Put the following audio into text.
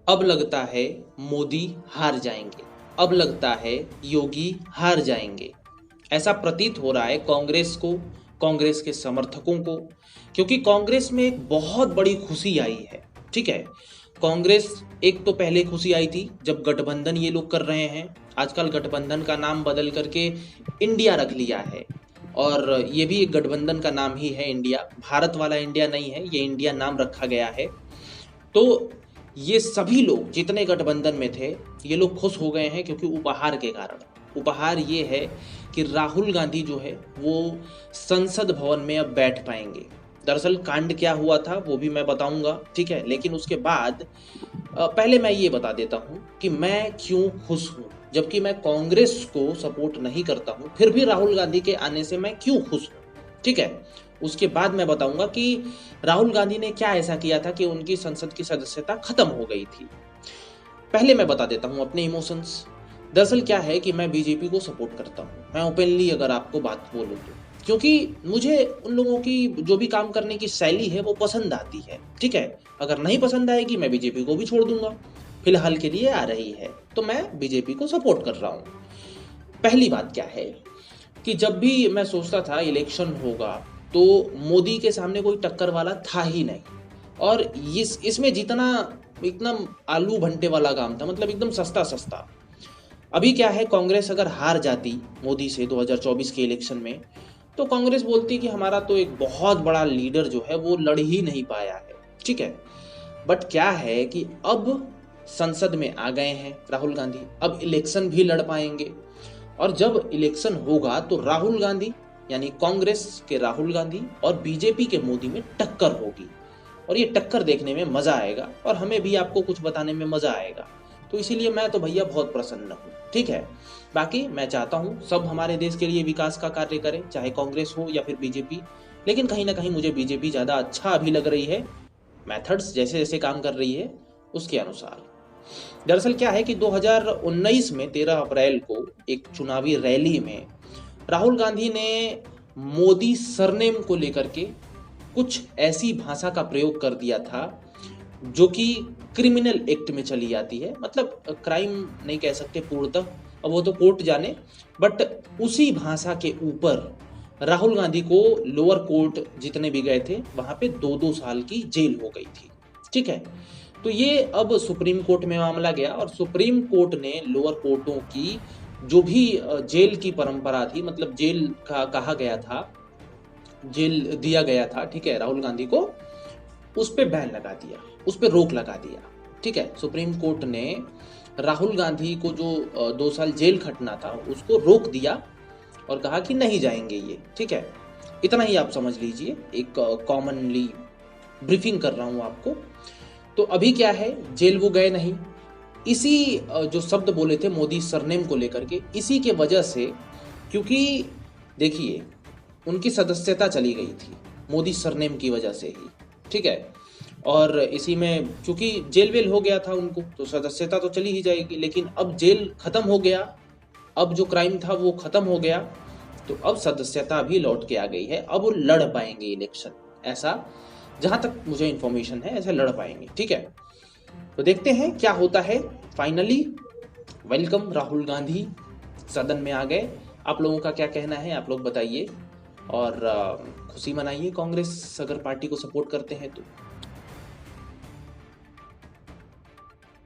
अब लगता है मोदी हार जाएंगे, अब लगता है योगी हार जाएंगे। ऐसा प्रतीत हो रहा है कांग्रेस को, कांग्रेस के समर्थकों को, क्योंकि कांग्रेस में एक बहुत बड़ी खुशी आई है। ठीक है, कांग्रेस एक तो पहले खुशी आई थी जब गठबंधन ये लोग कर रहे हैं। आजकल गठबंधन का नाम बदल करके इंडिया रख लिया है, और ये भी एक गठबंधन का नाम ही है इंडिया, भारत वाला इंडिया नहीं है, ये इंडिया नाम रखा गया है। तो ये सभी लोग जितने गठबंधन में थे, ये लोग खुश हो गए हैं क्योंकि उपहार के कारण। उपहार ये है कि राहुल गांधी जो है वो संसद भवन में अब बैठ पाएंगे। दरअसल कांड क्या हुआ था वो भी मैं बताऊंगा, ठीक है, लेकिन उसके बाद पहले मैं ये बता देता हूं कि मैं क्यों खुश हूं। जबकि मैं कांग्रेस को सपोर्ट नहीं करता हूं, फिर भी राहुल गांधी के आने से मैं क्यों खुश हूं, ठीक है। उसके बाद मैं बताऊंगा कि राहुल गांधी ने क्या ऐसा किया था कि उनकी संसद की सदस्यता खत्म हो गई थी। पहले मैं बता देता हूं अपने इमोशंस। दरअसल क्या है कि मैं बीजेपी को सपोर्ट करता हूं, मैं ओपनली अगर आपको बात बोलूं तो, क्योंकि मुझे उन लोगों की जो भी काम करने की शैली है वो पसंद आती है। ठीक है, अगर नहीं पसंद आएगी मैं बीजेपी को भी छोड़ दूंगा, फिलहाल के लिए आ रही है तो मैं बीजेपी को सपोर्ट कर रहा हूं। पहली बात क्या है कि जब भी मैं सोचता था इलेक्शन होगा तो मोदी के सामने कोई टक्कर वाला था ही नहीं, और इसमें जितना इतना आलू भंटे वाला काम था, मतलब एकदम सस्ता सस्ता। अभी क्या है, कांग्रेस अगर हार जाती मोदी से 2024 के इलेक्शन में, तो कांग्रेस बोलती कि हमारा तो एक बहुत बड़ा लीडर जो है वो लड़ ही नहीं पाया है। ठीक है, बट क्या है कि अब संसद में आ गए हैं राहुल गांधी, अब इलेक्शन भी लड़ पाएंगे, और जब इलेक्शन होगा तो राहुल गांधी यानी कांग्रेस के राहुल गांधी और बीजेपी के मोदी में टक्कर होगी, और ये टक्कर देखने में मजा आएगा और हमें भी आपको कुछ बताने में मजा आएगा। तो इसीलिए मैं तो भैया बहुत प्रसन्न हूँ। ठीक है, बाकी मैं चाहता हूँ सब हमारे देश के लिए विकास का कार्य करें, चाहे कांग्रेस हो या फिर बीजेपी, लेकिन कहीं ना कहीं मुझे बीजेपी ज़्यादा अच्छा अभी लग रही है, मेथड्स जैसे जैसे काम कर रही है उसके अनुसार। दरअसल क्या है कि 2019 में 13 अप्रैल को एक चुनावी रैली में राहुल गांधी ने मोदी सरनेम को लेकर के कुछ ऐसी भाषा का प्रयोग कर दिया था जो कि क्रिमिनल एक्ट में चली जाती है, मतलब क्राइम नहीं कह सकते पूर्णतः, अब वो तो कोर्ट जाने, बट उसी भाषा के ऊपर राहुल गांधी को लोअर कोर्ट जितने भी गए थे वहां पे 2-2 साल की जेल हो गई थी। ठीक है, तो ये अब सुप्रीम कोर्ट में मामला गया, और सुप्रीम कोर्ट ने लोअर कोर्टों की जो भी जेल की परंपरा थी, मतलब जेल का कहा गया था, जेल दिया गया था, ठीक है, राहुल गांधी को, उस पर बैन लगा दिया, उस पर रोक लगा दिया। ठीक है, सुप्रीम कोर्ट ने राहुल गांधी को जो 2 साल जेल खटना था उसको रोक दिया और कहा कि नहीं जाएंगे ये। ठीक है, इतना ही आप समझ लीजिए, एक कॉमनली ब्रीफिंग कर रहा हूं आपको। तो अभी क्या है, जेल वो गए नहीं, इसी जो शब्द बोले थे मोदी सरनेम को लेकर के, इसी के वजह से, क्योंकि देखिए उनकी सदस्यता चली गई थी मोदी सरनेम की वजह से ही। ठीक है, और इसी में क्योंकि जेल वेल हो गया था उनको, तो सदस्यता तो चली ही जाएगी, लेकिन अब जेल खत्म हो गया, अब जो क्राइम था वो खत्म हो गया, तो अब सदस्यता भी लौट के आ गई है, अब वो लड़ पाएंगे इलेक्शन, ऐसा जहां तक मुझे इन्फॉर्मेशन है, ऐसे लड़ पाएंगे। ठीक है, तो देखते हैं क्या होता है। फाइनली वेलकम, राहुल गांधी सदन में आ गए। आप लोगों का क्या कहना है, आप लोग बताइए, और खुशी मनाइए कांग्रेस अगर पार्टी को सपोर्ट करते हैं तो।